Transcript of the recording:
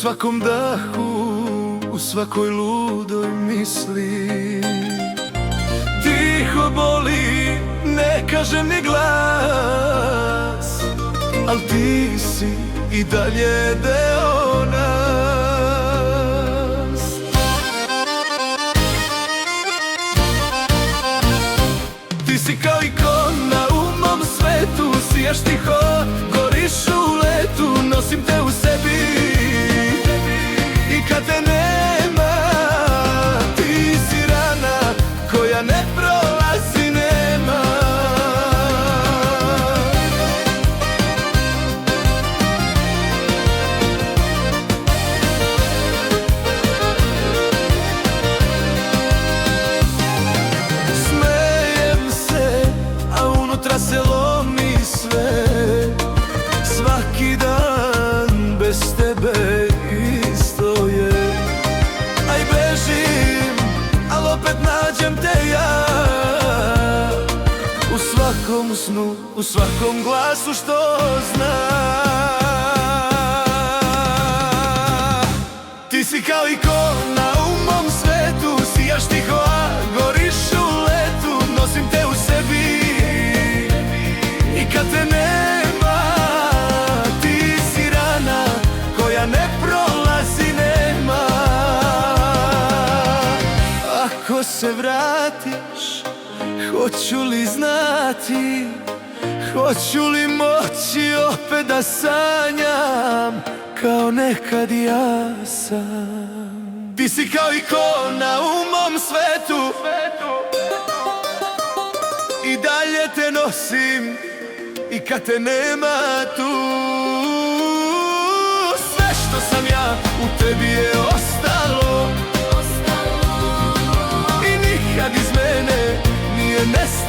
svakom dahu, u svakoj ludoj misli. Tiho boli, ne kažem ni glas, al ti si i dalje deo nas. Ti si kao ikona u mom svetu, sijaš tiho, goriš u letu, nosim te u sebi. I kad te nema, ti si rana koja ne prolazi, nema. Smejem se, a unutra se lomi sve. Svaki dan bez tebe isto je. Aj bežim, al opet nađem te ja. U svakom snu, u svakom glasu što zna. Ti si kao ikona u mom svetu, sijaš tiho, a goriš u letu, nosim te u sebi. I kad te nema, ti si rana koja ne prolazi, nema. Ako se vratiš, hoću li znati, hoću li moći opet da sanjam kao nekad ja sam. Ti si kao ikona u mom svetu, i dalje te nosim i kad te nema tu. Sve što sam ja u tebi je ostalo, i nikad iz mene nije nestalo.